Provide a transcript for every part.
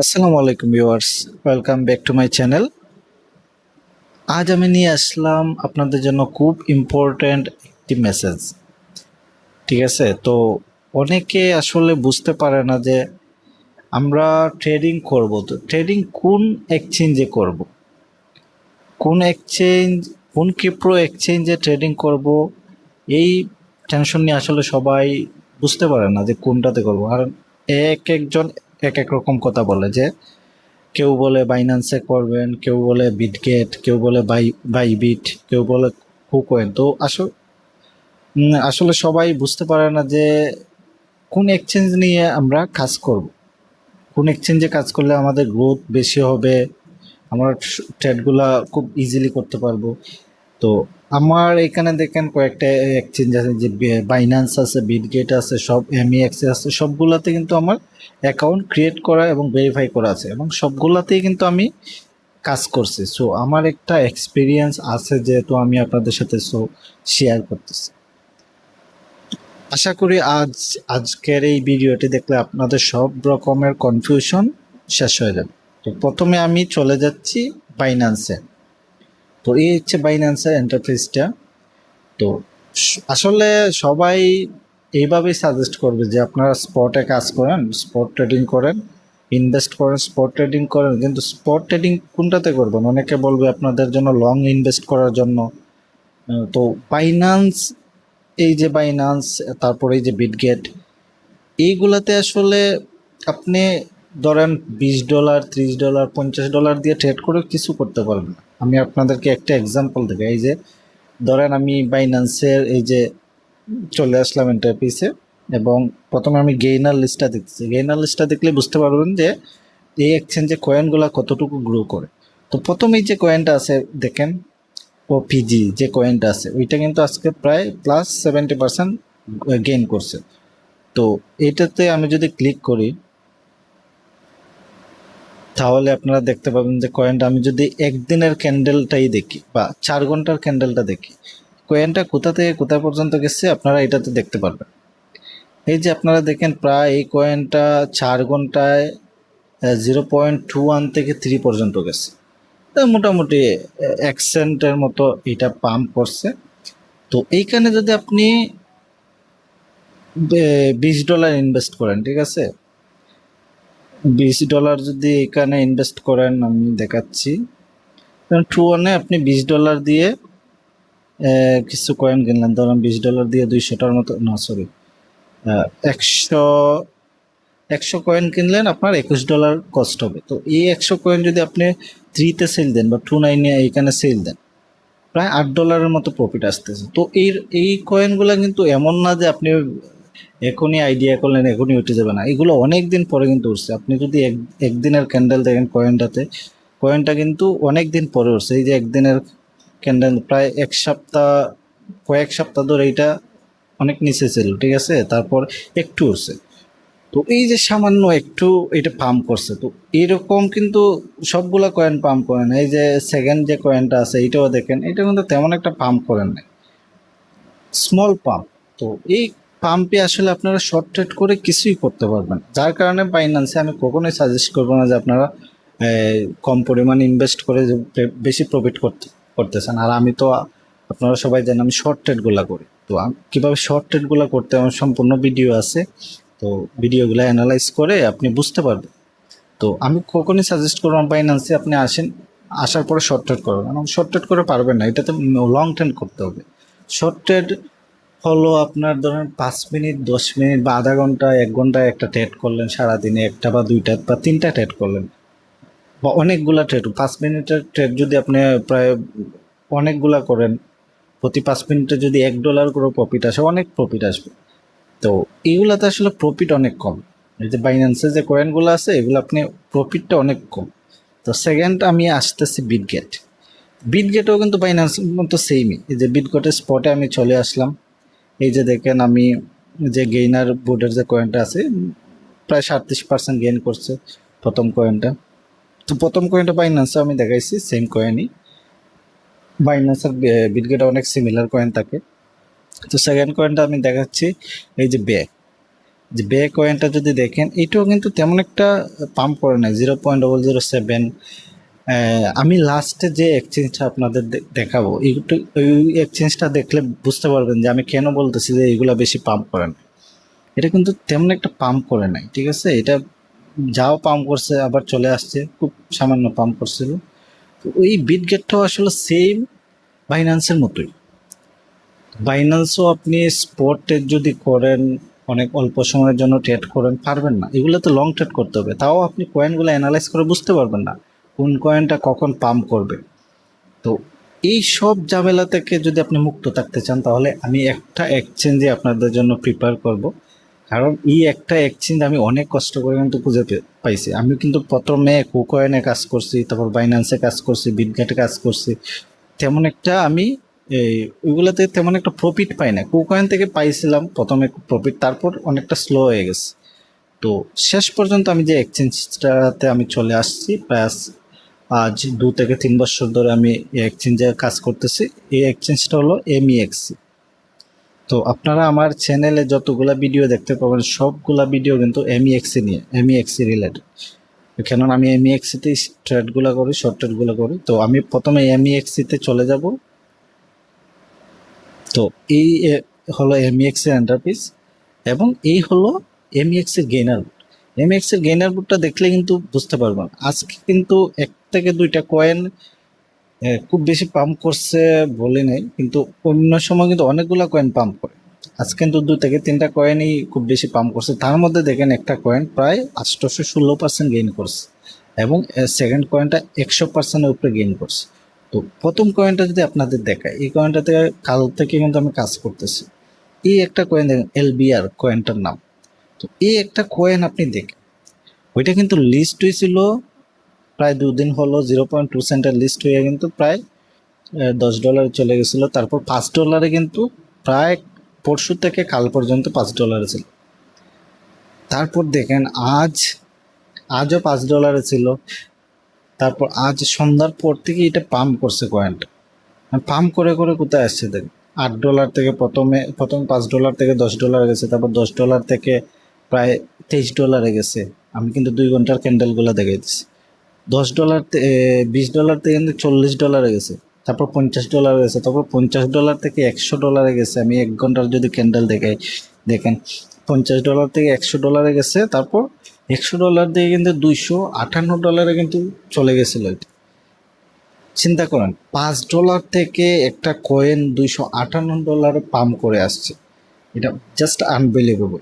আসসালামু আলাইকুম viewers, welcome back to my channel. আজ আমি নিয়ে আসলাম আপনাদের জন্য খুব ইম্পর্ট্যান্ট একটি মেসেজ। ঠিক আছে, তো অনেকে আসলে বুঝতে পারে না যে আমরা ট্রেডিং করব, তো ট্রেডিং কোন এক্সচেঞ্জে করব, কোন এক্সচেঞ্জ, কোন ক্রিপ্টো এক্সচেঞ্জে ট্রেডিং করব, এই টেনশন নিয়ে আসলে সবাই বুঝতে পারে না যে কোনটাতে করব। আর এক একজন এক এক রকম কথা বলে, যে কেউ বলে বাইন্যান্সে করবেন, কেউ বলে বিটগেট, কেউ বলে বাইবিট, কেউ বলে কুকয়েন। তো আসলে সবাই বুঝতে পারে না যে কোন এক্সচেঞ্জ নিয়ে আমরা কাজ করব, কোন এক্সচেঞ্জে কাজ করলে আমাদের গ্রোথ বেশি হবে, আমরা ট্রেডগুলা খুব ইজিলি করতে পারবো। তো আমার এখানে দেখেন কয়েকটা এক্সচেঞ্জ আছে, যে বাইন্যান্স আছে, বিটগেট আছে, সব এমইএক্স আছে, সবগুলাতে কিন্তু আমার অ্যাকাউন্ট ক্রিয়েট করা এবং ভেরিফাই করা আছে, এবং সবগুলাতেই কিন্তু আমি কাজ করছি। সো আমার একটা এক্সপিরিয়েন্স আছে, যেহেতু আমি আপনাদের সাথে শেয়ার করতেছি। আশা করি আজকের এই ভিডিওটি দেখলে আপনাদের সব রকমের কনফিউশন শেষ হয়ে যাবে। তো প্রথমে আমি চলে যাচ্ছি বাইন্যান্সে। তো এই হচ্ছে বাইন্যান্সের ইন্টারফেসটা। তো আসলে সবাই এইভাবেই সাজেস্ট করবে যে আপনারা স্পটে কাজ করেন, স্পট ট্রেডিং করেন, ইনভেস্ট করেন, স্পট ট্রেডিং করেন। কিন্তু স্পট ট্রেডিং কোনটাতে করবেন? অনেকে বলবে আপনাদের জন্য লং ইনভেস্ট করার জন্য। তো বাইন্যান্স, এই যে বাইন্যান্স, তারপরে এই যে বিটগেট, এইগুলাতে আসলে আপনি ধরেন $20, $30, $50 দিয়ে ট্রেড করে কিছু করতে পারবেন না। আমি আপনাদেরকে একটা এক্সাম্পল দেবো। এই যে ধরেন আমি বাইন্যান্সের এই যে চলে আসলাম ইন্টারফেসে, এবং প্রথমে আমি গেইনার লিস্টটা দেখছি। গেইনার লিস্টটা দেখলে বুঝতে পারবেন যে এই এক্সচেঞ্জে কয়েনগুলো কতটুকু গ্রো করে। তো প্রথমেই যে কয়েনটা আছে দেখেন, ওপিজি যে কয়েনটা আছে, ওইটা কিন্তু আজকে প্রায় +70% গেইন করছে। তো এটাতে আমি যদি ক্লিক করি, তাহলে আপনারা দেখতে পাবেন যে কয়েনটা, আমি যদি একদিনের ক্যান্ডেলটাই দেখি বা 4 ঘন্টার ক্যান্ডেলটা দেখি, কয়েনটা কোথা থেকে কোথা পর্যন্ত গেছে আপনারা এটাতে দেখতে পারবেন। এই যে আপনারা দেখেন, প্রায় এই কয়েনটা 4 ঘন্টায় 0.21 থেকে 3 পর্যন্ত গেছে। তো মোটামুটি 1 সেন্টের মতো এটা পাম্প করছে। তো এইখানে যদি আপনি $20 ইনভেস্ট করেন, ঠিক আছে, $20 যদি এখানে ইনভেস্ট করেন, আমি দেখাচ্ছি। টু ওয়ানে আপনি $20 দিয়ে কিছু কয়েন কিনলেন, ধরুন $20 দিয়ে 200টার মতো, না সরি, 100 100 কয়েন কিনলেন, আপনার $21 কস্ট হবে। তো এই 100 কয়েন যদি আপনি 3-তে সেল দেন বা 2.9 এখানে সেল দেন, প্রায় $8 মতো প্রফিট আসতেছে। তো এই কয়েনগুলো কিন্তু এমন না যে আপনি এখনই আইডিয়া করলেন এখনই উঠে যাবে না, এগুলো অনেক দিন পরে কিন্তু উঠছে। আপনি যদি একদিনের ক্যান্ডেল দেখেন কয়েনটাতে, কয়েনটা কিন্তু অনেক দিন পরে উঠছে। এই যে একদিনের ক্যান্ডেল প্রায় কয়েক সপ্তাহ ধরে এইটা অনেক নিচে ছিল, ঠিক আছে, তারপর একটু উঠছে। তো এই যে সামান্য একটু এটা পাম্প করছে। তো এরকম কিন্তু সবগুলা কয়েন পাম্প করে না। এই যে সেকেন্ড যে কয়েনটা আছে, এটাও দেখেন, এটা কিন্তু তেমন একটা পাম্প করেন না, স্মল পাম্প। তো এই পাম্পে আসলে আপনারা শর্ট ট্রেড করে কিছুই করতে পারবেন। যার কারণে বাইন্যান্সে আমি কখনোই সাজেস্ট করবো না যে আপনারা কম পরিমাণ ইনভেস্ট করে যে বেশি প্রফিট করতেছেন। আর আমি তো, আপনারা সবাই জানেন আমি শর্ট ট্রেডগুলো করি। তো কীভাবে শর্ট ট্রেডগুলো করতে আমার সম্পূর্ণ ভিডিও আছে। তো ভিডিওগুলো অ্যানালাইজ করে আপনি বুঝতে পারবেন। তো আমি কখনই সাজেস্ট করবো বাইন্যান্সে আপনি আসেন, আসার পরে শর্ট ট্রেড করবেন, এবং শর্ট ট্রেড করে পারবেন না, এটাতে লং ট্রেড করতে হবে। শর্ট ট্রেড হলো আপনার ধরেন 5 মিনিট, 10 মিনিট বা আধা ঘন্টা, 1 ঘন্টায় একটা ট্রেড করলেন, সারাদিনে একটা বা দুইটা বা তিনটা ট্রেড করলেন, বা অনেকগুলা ট্রেড। 5 মিনিটের ট্রেড যদি আপনি প্রায় অনেকগুলা করেন, প্রতি 5 মিনিটে যদি $1 করে প্রফিট আসে, অনেক প্রফিট আসবে। তো এইগুলাতে আসলে প্রফিট অনেক কম। এই যে বাইন্যান্সে যে কয়েনগুলো আছে, এগুলো আপনি প্রফিটটা অনেক কম। তো সেকেন্ড আমি আসতেছি বিটগেট। বিটগেটও কিন্তু বাইন্যান্স মতো সেমই। এই যে বিটগেটের স্পটে আমি চলে আসলাম। এই যে দেখেন, আমি যে গেইনার বোর্ডের যে কয়েনটা আছে, প্রায় 37% গেইন করছে প্রথম কয়েনটা। তো প্রথম কয়েনটা বাইন্যান্সে আমি দেখাইছি, সেম কয়েনই। বাইন্যান্সের বিটগেট অনেক সিমিলার কয়েন থাকে। তো সেকেন্ড কয়েনটা আমি দেখাচ্ছি, এই যে বে। যে বে কয়েনটা যদি দেখেন, এটাও কিন্তু তেমন একটা পাম্প করে না, 0.007। আমি লাস্টে যে এক্সচেঞ্জটা আপনাদের দেখাবো, একটু ওই এক্সচেঞ্জটা দেখলে বুঝতে পারবেন যে আমি কেন বলতেছি যে এইগুলা বেশি পাম্প করে না। এটা কিন্তু তেমন একটা পাম্প করে নাই, ঠিক আছে। এটা যাও পাম্প করছে আবার চলে আসছে, খুব সামান্য পাম্প করছিল। তো ওই বিটগেটটাও আসলে সেম বাইন্যান্সের মতোই। বাইন্যান্সও আপনি স্পট ট্রেড যদি করেন, অনেক অল্প সময়ের জন্য ট্রেড করেন, পারবেন না। এগুলো তো লং ট্রেড করতে হবে, তাও আপনি কয়েনগুলো অ্যানালাইজ করে বুঝতে পারবেন না কোন কয়েনটা কখন পাম্প করবে। তো এই সব ঝামেলা থেকে যদি আপনি মুক্ত থাকতে চান, তাহলে আমি একটা এক্সচেঞ্জে আপনাদের জন্য প্রিপেয়ার করব। কারণ এই একটা এক্সচেঞ্জ আমি অনেক কষ্ট করে কিন্তু খুঁজে পাইছি। আমি কিন্তু প্রথমে কুকয়েনে কাজ করছি, তারপর বাইন্যান্সে কাজ করছি, বিটগেটে কাজ করছি। তেমন একটা আমি এই ওইগুলোতে তেমন একটা প্রফিট পাই না। কুকয়েন থেকে পাইছিলাম প্রথমে প্রফিট, তারপর অনেকটা স্লো হয়ে গেছে। তো শেষ পর্যন্ত আমি যে এক্সচেঞ্জটাতে আমি চলে আসছি, প্লাস আজ 2 থেকে 3 বছর ধরে আমি এই এক্সচেঞ্জে কাজ করতেছি। এই এক্সচেঞ্জটা হলো এমইএক্সি। তো আপনারা আমার চ্যানেলে যতগুলা ভিডিও দেখতে পাবেন, সবগুলা ভিডিও কিন্তু এমইএক্সি নিয়ে, এমইএক্সি রিলেটেড। কেননা আমি এমইএক্সিতে ট্রেডগুলো করি, শর্ট ট্রেডগুলো করি। তো আমি প্রথমে এমইএক্সিতে চলে যাব। তো এই হলো এমইএক্সি এন্টারপ্রাইজ, এবং এই হলো এমইএক্সির গেইনার বুট। এমইএক্সির গেইনার বুটটা দেখলে কিন্তু বুঝতে পারবেন। আজকে কিন্তু 1 থেকে 2টা কয়েন খুব বেশি পাম্প করছে বলে নেই, কিন্তু অন্য সময় কিন্তু অনেকগুলো কয়েন পাম্প করে। আজকে কিন্তু 2 থেকে 3টা কয়েনই খুব বেশি পাম্প করছে। তার মধ্যে দেখেন একটা কয়েন প্রায় 816% গেইন করছে, এবং সেকেন্ড কয়েনটা 100%-এর উপরে গেইন করছে। তো প্রথম কয়েনটা যদি আপনাদের দেখায়, এই কয়েনটাতে কাল থেকে কিন্তু আমি কাজ করতেছি। এই একটা কয়েন দেখেন, এলবিআর কয়েনটার নাম। তো এই একটা কয়েন আপনি দেখেন, ওইটা কিন্তু লিস্ট হয়েছিল প্রায় 2 দিন হলো, $0.2 লিস্ট হয়ে কিন্তু প্রায় $10 চলে গেছিলো। তারপর $5 কিন্তু প্রায় পরশু থেকে কাল পর্যন্ত $5 ছিল। তারপর দেখেন আজও $5 ছিল। তারপর আজ সন্ধ্যার পর থেকে এটা পাম্প করছে কয়েনটা, পাম্প করে করে কোথায় আসছে দেখেন। $8 থেকে প্রথম $5 থেকে $10 গেছে, তারপর $10 থেকে প্রায় $23 গেছে। আমি কিন্তু 2 ঘন্টার ক্যান্ডেলগুলো দেখাই দিচ্ছি। $10, $20 থেকে কিন্তু $40 গেছে, তারপর $50 গেছে, তারপর $50 থেকে $100 গেছে। আমি 1 ঘন্টার যদি ক্যান্ডেল দেখাই, দেখেন $50 থেকে $100 গেছে, তারপর $100 থেকে কিন্তু $258 কিন্তু চলে গেছিল। এটা চিন্তা করেন, $5 থেকে একটা কয়েন $258 পাম্প করে আসছে। এটা জাস্ট আনবিলিভেবল।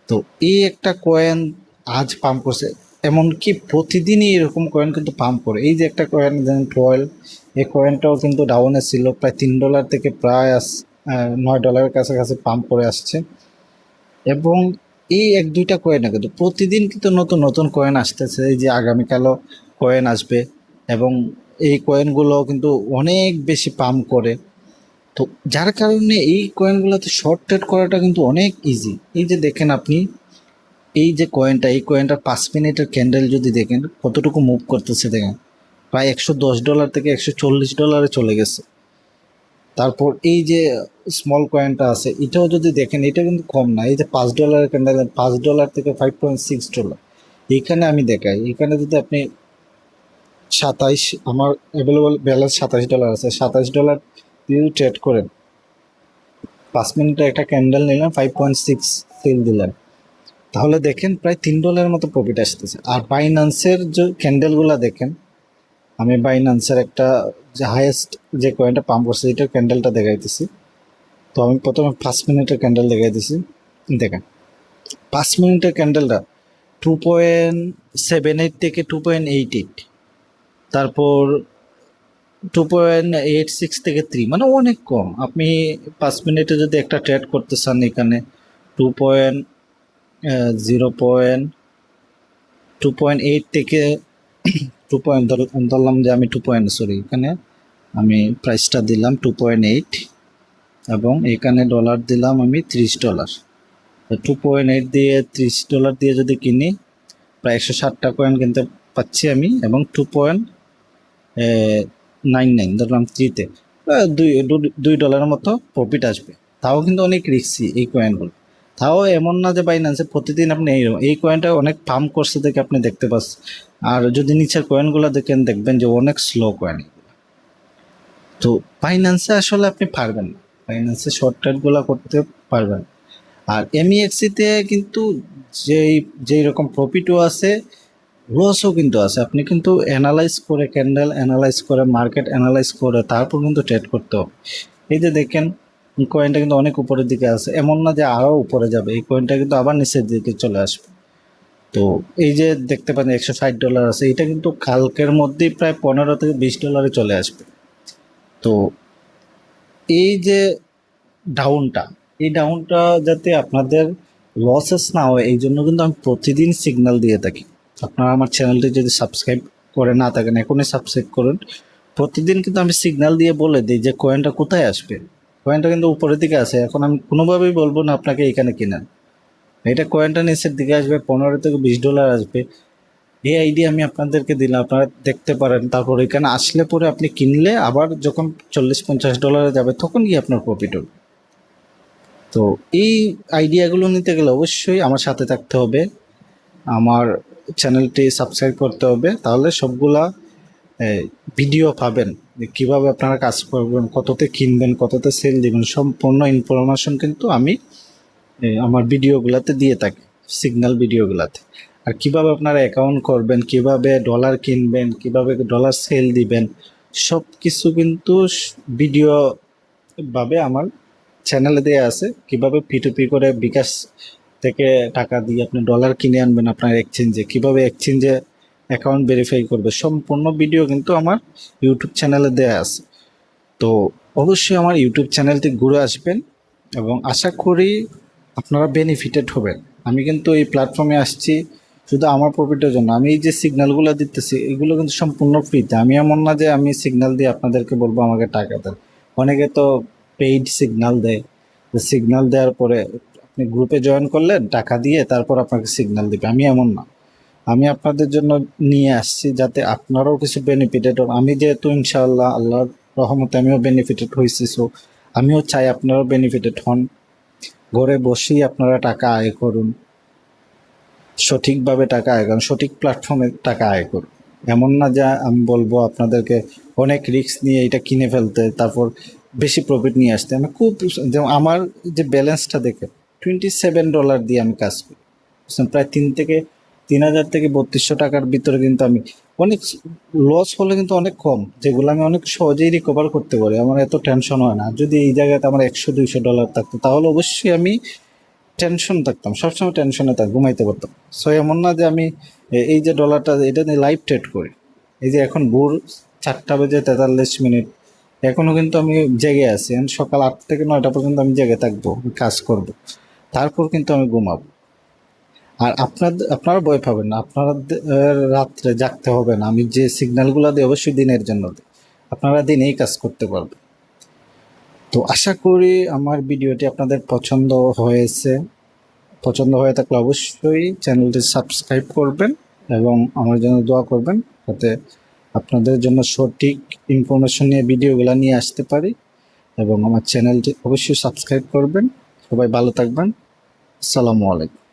তো এই একটা কয়েন আজ পাম্প করছে, এমনকি প্রতিদিনই এরকম কয়েন কিন্তু পাম্প করে। এই যে একটা কয়েন যেমন টয়েল, এই কয়েনটাও কিন্তু ডাউনে ছিল, প্রায় $3 থেকে প্রায় $9 কাছাকাছি পাম্প করে আসছে। এবং এই 1-2টা কয়েন না, কিন্তু প্রতিদিন কিন্তু নতুন নতুন কয়েন আসতেছে। এই যে আগামীকালও কয়েন আসবে, এবং এই কয়েনগুলো কিন্তু অনেক বেশি পাম্প করে। তো যার কারণে এই কয়েনগুলোতে শর্ট ট্রেড করাটা কিন্তু অনেক ইজি। এই যে দেখেন আপনি, এই যে কয়েনটা, এই কয়েনটার 5 মিনিটের ক্যান্ডেল যদি দেখেন কতটুকু মুভ করতেছে, দেখেন প্রায় $110 থেকে $140 চলে গেছে। তারপর এই যে স্মল কয়েনটা আছে, এটাও যদি দেখেন, এটা কিন্তু কম না। এই যে $5 ক্যান্ডেল, $5 থেকে $5.6। এইখানে আমি দেখাই, এখানে যদি আপনি 27, আমার অ্যাভেলেবল ব্যালেন্স $27 আছে, $27 দিয়ে ট্রেড করেন, 5 মিনিটে একটা ক্যান্ডেল নিলেন, 5.6 সেল দিলেন, তাহলে দেখেন প্রায় $3 মতো প্রফিট আসতেছে। আর বাইন্যান্সের যে ক্যান্ডেলগুলো দেখেন, আমি বাইন্যান্সের একটা যে হাইয়েস্ট যে কয়েনটা পাম্প করছে এটার ক্যান্ডেলটা দেখাইতেছি। তো আমি প্রথমে 5 মিনিটের ক্যান্ডেল দেখাইতেছি। দেখেন 5 মিনিটের ক্যান্ডেলটা 2.78 থেকে 2.88, তারপর 2.86 থেকে 3, মানে অনেক কম। আপনি 5 মিনিটে যদি একটা ট্রেড করতে চান, এখানে 2.8 থেকে ধরলাম যে আমি এখানে আমি প্রাইসটা দিলাম 2.8, এবং এখানে ডলার দিলাম আমি $30। 2.8 দিয়ে $30 দিয়ে যদি কিনি, প্রায় 160টা কয়েন কিনতে পাচ্ছি আমি, এবং 2.99 ধরলাম 3-তে, $2 মতো প্রফিট আসবে। তাও কিন্তু অনেক রিস্কি এই কয়েনগুলো। তাও এমন না যে বাইন্যান্সে প্রতিদিন আপনি এই কয়েনটা অনেক পাম্প করছে দেখে আপনি দেখতে পাচ্ছেন। আর যদি নিচের কয়েনগুলো দেখেন দেখবেন যে অনেক স্লো কয়েন। তো বাইন্যান্সে আসলে আপনি পারবেন না, বাইন্যান্সে শর্ট ট্রেডগুলো করতে পারবেন। আর এমইএক্সিতে কিন্তু যেই যেই রকম প্রফিটও আছে, লসও কিন্তু আছে। আপনি কিন্তু অ্যানালাইজ করে, ক্যান্ডেল অ্যানালাইজ করে, মার্কেট অ্যানালাইজ করে তারপর কিন্তু ট্রেড করতে হবে। এই যে দেখেন কয়েনটা কিন্তু অনেক উপরের দিকে আছে, এমন না যে আরও উপরে যাবে, এই কয়েনটা কিন্তু আবার নিচের দিকে চলে আসবে। তো এই যে দেখতে পাচ্ছেন $160 আছে, এটা কিন্তু কালকের মধ্যেই প্রায় $15 থেকে $20 চলে আসবে। তো এই যে ডাউনটা, এই ডাউনটা যাতে আপনাদের লসেস না হয় এই জন্য কিন্তু আমি প্রতিদিন সিগন্যাল দিয়ে থাকি। আপনারা আমার চ্যানেলটি যদি সাবস্ক্রাইব করে না থাকেন এখনই সাবস্ক্রাইব করুন। প্রতিদিন কিন্তু আমি সিগন্যাল দিয়ে বলে দিই যে কয়েনটা কোথায় আসবে। কয়েনটা কিন্তু উপরের দিকে আছে, এখন আমি কোনোভাবেই বলবো না আপনাকে এখানে কিনেন, এটা কয়েনটা নিচের দিকে আসবে, $15 থেকে $20 আসবে। এই আইডিয়া আমি আপনাদেরকে দিলাম, আপনারা দেখতে পারেন। তারপর এখানে আসলে পরে আপনি কিনলে আবার যখন $40-50 যাবে তখন গিয়ে আপনার প্রফিট হবে। তো এই আইডিয়াগুলো নিতে গেলে অবশ্যই আমার সাথে থাকতে হবে, আমার চ্যানেলটি সাবস্ক্রাইব করতে হবে, তাহলে সবগুলা ভিডিও পাবেন যে কীভাবে আপনারা কাজ করবেন, কততে কিনবেন, কততে সেল দিবেন, সম্পূর্ণ ইনফরমেশন কিন্তু আমি আমার ভিডিওগুলোতে দিয়ে থাকি, সিগন্যাল ভিডিওগুলোতে। আর কিভাবে আপনারা অ্যাকাউন্ট করবেন, কিভাবে ডলার কিনবেন, কিভাবে ডলার সেল দিবেন, সব কিছু কিন্তু ভিডিও ভাবে আমার চ্যানেলে দেওয়া আছে। কিভাবে P2P করে বিকাশ থেকে টাকা দিয়ে আপনি ডলার কিনে আনবেন আপনার এক্সচেঞ্জে, কিভাবে এক্সচেঞ্জে অ্যাকাউন্ট ভেরিফাই করবে, সম্পূর্ণ ভিডিও কিন্তু আমার ইউটিউব চ্যানেলে দেওয়া আছে। তো অবশ্যই আমার ইউটিউব চ্যানেলটি ঘুরে আসবেন এবং আশা করি আপনারা বেনিফিটেড হবেন। আমি কিন্তু এই প্ল্যাটফর্মে আসছি শুধু আমার প্রফিটের জন্য। আমি এই যে সিগন্যালগুলো দিতেছি এগুলো কিন্তু সম্পূর্ণ ফ্রিতে। আমি এমন না যে আমি সিগন্যাল দিয়ে আপনাদেরকে বলবো আমাকে টাকা দেন। অনেকে তো পেইড সিগন্যাল দেয়, সিগন্যাল দেওয়ার পরে আপনি গ্রুপে জয়েন করলেন টাকা দিয়ে, তারপর আপনাকে সিগন্যাল দিবে। আমি এমন না, আমি আপনাদের জন্য নিয়ে আসছি যাতে আপনারাও কিছু বেনিফিটেড হন। আমি যেহেতু ইনশাআল্লাহ আল্লাহর রহমতে আমিও বেনিফিটেড হয়েছি, সো আমিও চাই আপনারাও বেনিফিটেড হন। ঘরে বসেই আপনারা টাকা আয় করুন, সঠিকভাবে টাকা আয় করুন, সঠিক প্ল্যাটফর্মে টাকা আয় করুন। এমন না যে আমি বলবো আপনাদেরকে অনেক রিস্ক নিয়ে এটা কিনে ফেলতে, তারপর বেশি প্রফিট নিয়ে আসতে। আমি খুব, যেমন আমার যে ব্যালেন্সটা দেখে $27 দিয়ে আমি কাজ করি, প্রায় 3,000 থেকে 3,200 টাকার ভিতরে কিন্তু আমি অনেক লস হলে কিন্তু অনেক কম, যেগুলো আমি অনেক সহজেই রিকভার করতে পারি, আমার এত টেনশন হয় না। যদি এই জায়গাতে আমার $100-200 থাকতো তাহলে অবশ্যই আমি টেনশন থাকতাম, সবসময় টেনশনে ঘুমাইতে পারতাম। সো এমন না যে আমি এই যে ডলারটা এটা নিয়ে লাইভ ট্রেড করি। এই যে এখন ভোর 4:43, এখনও কিন্তু আমি জেগে আছি। সকাল 8 থেকে 9টা পর্যন্ত আমি জেগে থাকবো, কাজ করব, তারপর কিন্তু আমি ঘুমাবো। আর আপনারা ভয় পাবেন না, আপনারা রাত্রে জাগতে হবে না। আমি যে সিগন্যালগুলো দিই অবশ্যই দিনের জন্য দিই, আপনারা দিনেই কাজ করতে পারবেন। তো আশা করি আমার ভিডিওটি আপনাদের পছন্দ হয়েছে। পছন্দ হয়ে থাকলে অবশ্যই চ্যানেলটি সাবস্ক্রাইব করবেন এবং আমার জন্য দোয়া করবেন, যাতে আপনাদের জন্য সঠিক ইনফরমেশন নিয়ে ভিডিওগুলো নিয়ে আসতে পারি। এবং আমার চ্যানেলটি অবশ্যই সাবস্ক্রাইব করবেন। সবাই ভালো থাকবেন। আসসালামু আলাইকুম।